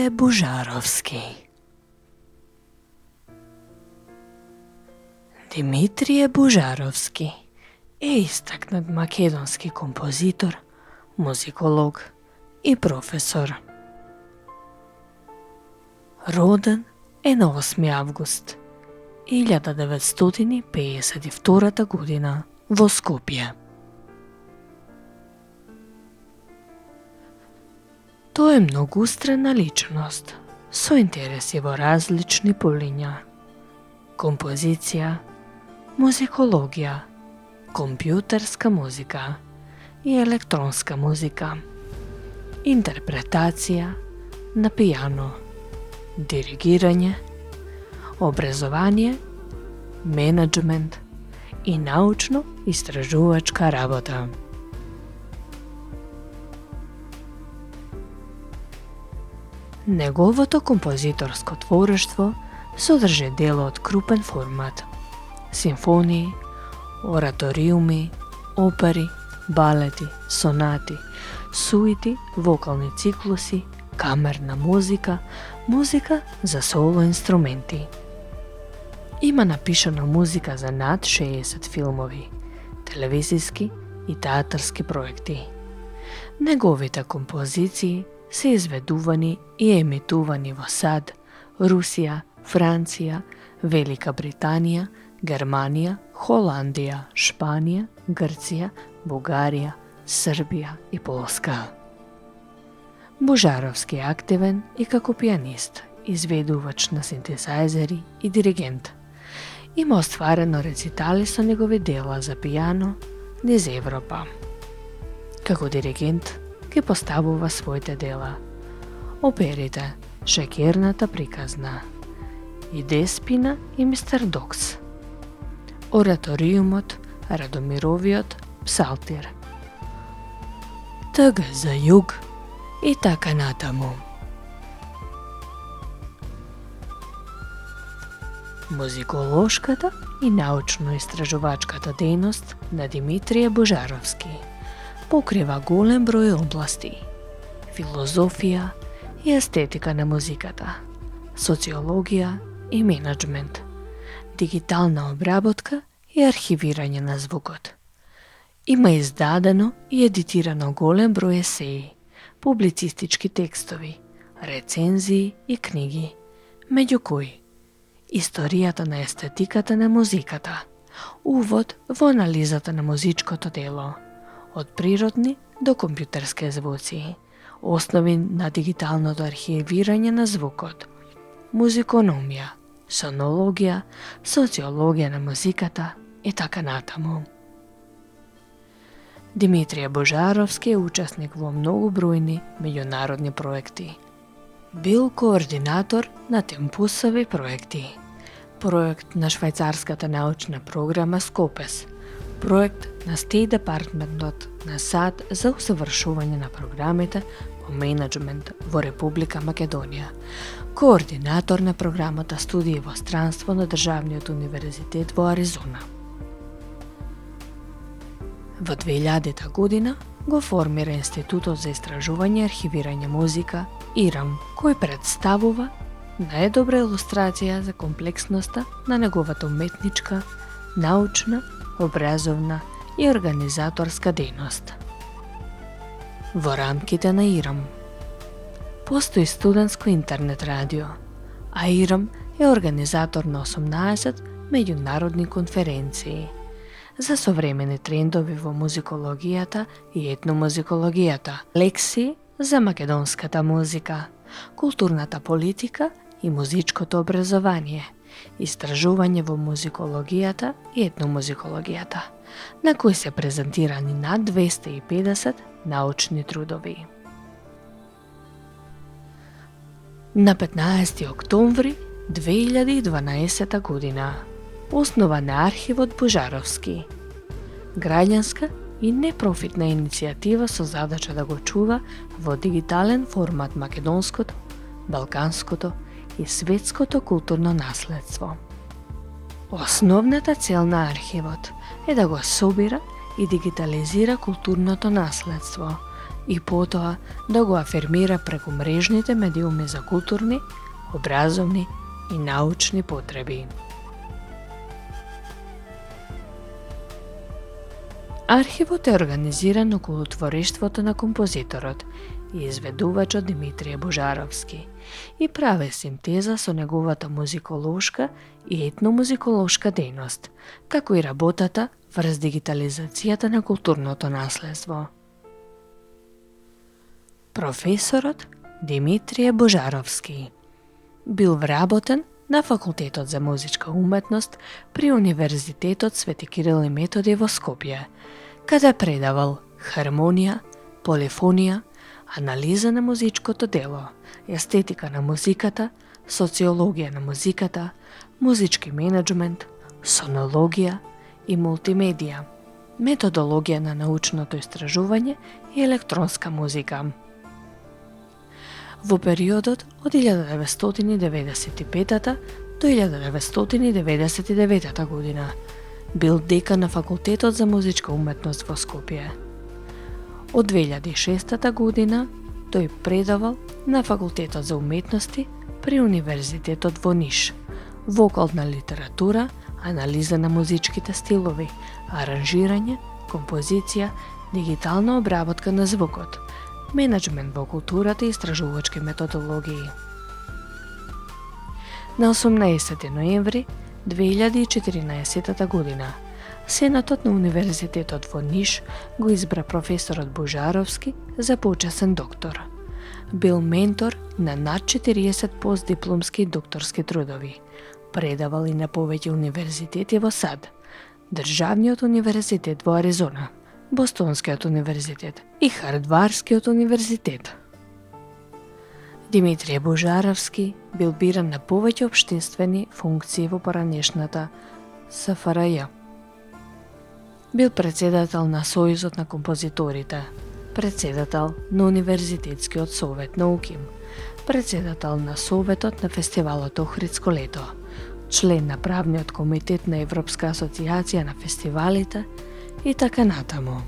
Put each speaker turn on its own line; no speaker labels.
Димитрije Божаровски. Димитрije Божаровски е истакнат македонски композитор, музиколог и професор. Роден е на 8 август 1952 година во Скопје. Тој е многустрана личност со интереси во различни полиња: композиција, музикологија, компјутерска музика и електронска музика, интерпретација на пијано, диригирање, образование, менеджмент и научно-истражувачка работа. Неговото композиторско творештво содржи дела од крупен формат: симфонии, ораториуми, опери, балети, сонати, суити, вокални циклуси, камерна музика, музика за соло инструменти. Има напишана музика за над 60 филмови, телевизиски и театарски проекти. Неговите композиции се изведувани и емитувани во САД, Русија, Франција, Велика Британија, Германија, Холандија, Шпанија, Грција, Бугарија, Србија и Полска. Божаровски е активен и како пијанист, изведувач на синтезајзери и диригент. Има остварено рецитали со негови дела за пијано низ Европа. Како диригент ги поставува своите дела: оперите Шекерната приказна, и Деспина и Мистер Докс, ораториумот Радомировиот псалтир, Тг за југ и така натаму. Музиколошката и научно-истражувачката дејност на Димитрije Божаровски покрива голем број области: филозофија и естетика на музиката, социологија и менеджмент, дигитална обработка и архивирање на звукот. Има издадено и едитирано голем број есеи, публицистички текстови, рецензии и книги, меѓу кои Историјата на естетиката на музиката, увод во анализата на музичкото дело, од природни до компјутерски звуци, основи на дигиталното архивирање на звукот, музикономија, сонологија, социологија на музиката и така натаму. Димитрije Божаровски е учесник во многу бројни меѓународни проекти. Бил координатор на Темпусови проекти, проект на швајцарската научна програма Скопес, проект на Стејт департментот на САД за усовршување на програмите по менеджмент во Република Македонија, координатор на програмата студии во странство на Државниот универзитет во Аризона. Во 2000 година го формира Институтот за истражување и архивирање музика ИРАМ, кој представува најдобра илустрација за комплексноста на неговата уметничка, научна, образовна и организаторска дејност. Во рамките на ИРАМ постои студентско интернет радио, а ИРАМ е организатор на 18 меѓународни конференции за современи трендови во музикологијата и етномузикологијата, лекции за македонската музика, културната политика и музичкото образование, истражување во музикологијата и етномузикологијата, на кои се презентирани над 250 научни трудови. На 15 октомври 2012 година основан е Архивот Божаровски, граѓанска и непрофитна иницијатива со задача да го чува во дигитален формат македонското, балканското и светското културно наследство. Основната цел на архивот е да го собира и дигитализира културното наследство и потоа да го афирмира преку мрежните медиуми за културни, образовни и научни потреби. Архивот е организиран околу творештвото на композиторот и изведувачот Димитрije Божаровски и прави синтеза со неговата музиколошка и етномузиколошка дејност, како и работата врз дигитализацијата на културното наследство. Професорот Димитрije Божаровски бил вработен на Факултетот за музичка уметност при Универзитетот Свети Кирил и Методи во Скопје, каде предавал хармонија, полифонија, анализа на музичкото дело, естетика на музиката, социологија на музиката, музички менеджмент, сонологија и мултимедија, методологија на научното истражување и електронска музика. Во периодот од 1995 до 1999 година бил декан на Факултетот за музичка уметност во Скопје. Од 2006 година тој предавал на Факултетот за уметности при Универзитетот во Ниш, вокална литература, анализа на музичките стилови, аранжирање, композиција, дигитална обработка на звукот, менеджмент во културата и истражувачки методологии. На 18 ноември 2014 година Сенатот на Универзитетот во Ниш го избра професорот Божаровски за почесен доктор. Бил ментор на над 40 постдипломски и докторски трудови. Предавал и на повеќе универзитети во САД, Државниот универзитет во Аризона, Бостонскиот универзитет и Хардварскиот универзитет. Димитрije Божаровски бил биран на повеќе општествени функции во поранешната СФРЈ. Бил председател на Сојузот на композиторите, председател на Универзитетскиот совет на УКИМ, председател на Советот на фестивалот Охридско лето, член на правниот комитет на Европска асоцијација на фестивалите и така натаму.